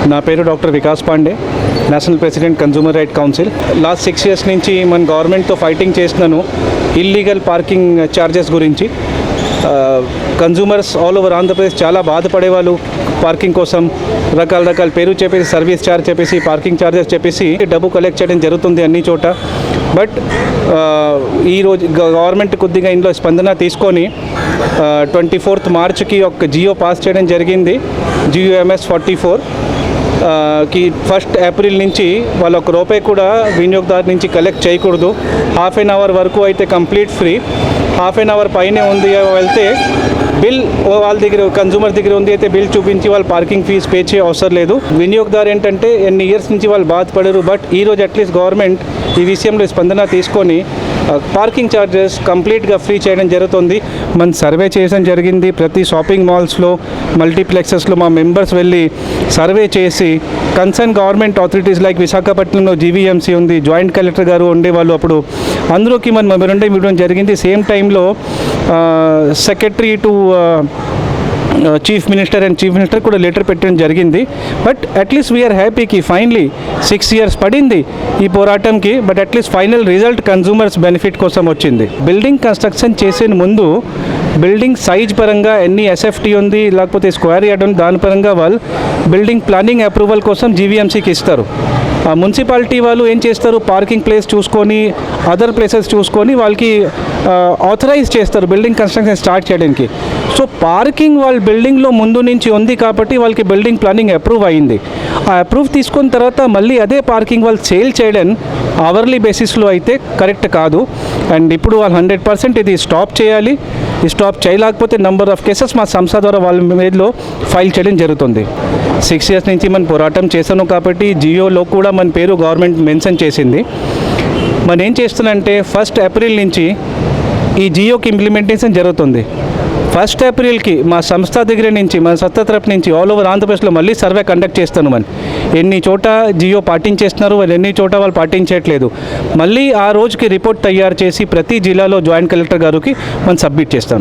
నా పేరు doctor Vikas Pandey, national president consumer right council. Last 6 years నుంచి మన గవర్నమెంట్తో ఫైటింగ్ చేస్తున్నాను ఇల్లీగల్ పార్కింగ్ ఛార్జెస్ గురించి. కన్జ్యూమర్స్ ఆల్ ఓవర్ ఆంధ్రప్రదేశ్ చాలా బాధపడేవాళ్ళు పార్కింగ్ కోసం. రకాల పేరు చెప్పేసి సర్వీస్ ఛార్జ్ చెప్పేసి పార్కింగ్ ఛార్జెస్ చెప్పేసి డబ్బు కలెక్ట్ చేయడం జరుగుతుంది అన్ని చోట. బట్ ఈరోజు గవర్నమెంట్ కొద్దిగా ఇందులో స్పందన తీసుకొని 24th March ఒక జియో పాస్ చేయడం జరిగింది, GUMS 44 కి 1st April నుంచి వాళ్ళు ₹1 కూడా వినియోగదారు నుంచి కలెక్ట్ చేయకూడదు. ½ an hour వరకు అయితే కంప్లీట్ ఫ్రీ, ½ an hour పైనే ఉంది వెళ్తే బిల్ వాళ్ళ దగ్గర కన్జ్యూమర్ దగ్గర ఉంది అయితే బిల్ చూపించి వాళ్ళు పార్కింగ్ ఫీజు పే చేయ అవసరం లేదు. వినియోగదారు ఏంటంటే ఎన్ని ఇయర్స్ నుంచి వాళ్ళు బాధపడరు. బట్ ఈరోజు అట్లీస్ట్ గవర్నమెంట్ ఈ విషయంలో స్పందన తీసుకొని పార్కింగ్ ఛార్జెస్ కంప్లీట్గా ఫ్రీ చేయడం జరుగుతుంది. మన సర్వే చేయడం జరిగింది. ప్రతి షాపింగ్ మాల్స్లో, మల్టీప్లెక్సెస్లో మా మెంబర్స్ వెళ్ళి సర్వే చేసి కన్సర్న్ గవర్నమెంట్ అథారిటీస్ లైక్ విశాఖపట్నంలో GVMC ఉంది, జాయింట్ కలెక్టర్ గారు ఉండేవాళ్ళు అప్పుడు, అందరికి మన మెమోరాండం ఇవ్వడం జరిగింది. సేమ్ టైంలో సెక్రటరీ టు చీఫ్ మినిస్టర్ కూడా లెటర్ పెట్టడం జరిగింది. బట్ అట్లీస్ట్ వీఆర్ హ్యాపీకి ఫైనలీ 6 years పడింది ఈ పోరాటంకి. But at least final result consumers benefit కోసం వచ్చింది. బిల్డింగ్ కన్స్ట్రక్షన్ చేసే ముందు బిల్డింగ్ సైజ్ పరంగా ఎన్ని SFT ఉంది లేకపోతే స్క్వేర్ యార్డ్ ఉంది దాని పరంగా వాళ్ళు బిల్డింగ్ ప్లానింగ్ అప్రూవల్ కోసం GVMCకి ఇస్తారు. మున్సిపాలిటీ వాళ్ళు ఏం చేస్తారు, పార్కింగ్ ప్లేస్ చూసుకొని అదర్ ప్లేసెస్ చూసుకొని వాళ్ళకి ఆథరైజ్ చేస్తారు బిల్డింగ్ కన్స్ట్రక్షన్ స్టార్ట్ చేయడానికి. సో పార్కింగ్ వాళ్ళ బిల్డింగ్లో ముందు నుంచి ఉంది కాబట్టి వాళ్ళకి బిల్డింగ్ ప్లానింగ్ అప్రూవ్ అయింది. ఆ అప్రూవ్ తీసుకున్న తర్వాత మళ్ళీ అదే పార్కింగ్ వాళ్ళు సేల్ చేయడం అవర్లీ బేసిస్లో అయితే కరెక్ట్ కాదు. అండ్ ఇప్పుడు వాళ్ళు 100% ఇది స్టాప్ చేయాలి. ఈ స్టాప్ చేయలేకపోతే నెంబర్ ఆఫ్ కేసెస్ మా సంస్థ ద్వారా వాళ్ళ మీదలో ఫైల్ చేయడం జరుగుతుంది. 6 years నుంచి మనం పోరాటం చేశాను కాబట్టి జియోలో కూడా మన పేరు గవర్నమెంట్ మెన్షన్ చేసింది. మనం ఏం చేస్తున్నానంటే 1st April నుంచి ఈ జియోకి ఇంప్లిమెంటేషన్ జరుగుతుంది. 1st Aprilకి మా సంస్థ దగ్గర నుంచి, మన సంస్థ తరపు నుంచి ఆల్ ఓవర్ ఆంధ్రప్రదేశ్లో మళ్ళీ సర్వే కండక్ట్ చేస్తాను. మనం ఎన్ని చోట జియో పాటించేస్తున్నారు, వాళ్ళు ఎన్ని చోట వాళ్ళు పాటించట్లేదు, మళ్ళీ ఆ రోజుకి రిపోర్ట్ తయారు చేసి ప్రతి జిల్లాలో జాయింట్ కలెక్టర్ గారికి మనం సబ్మిట్ చేస్తాను.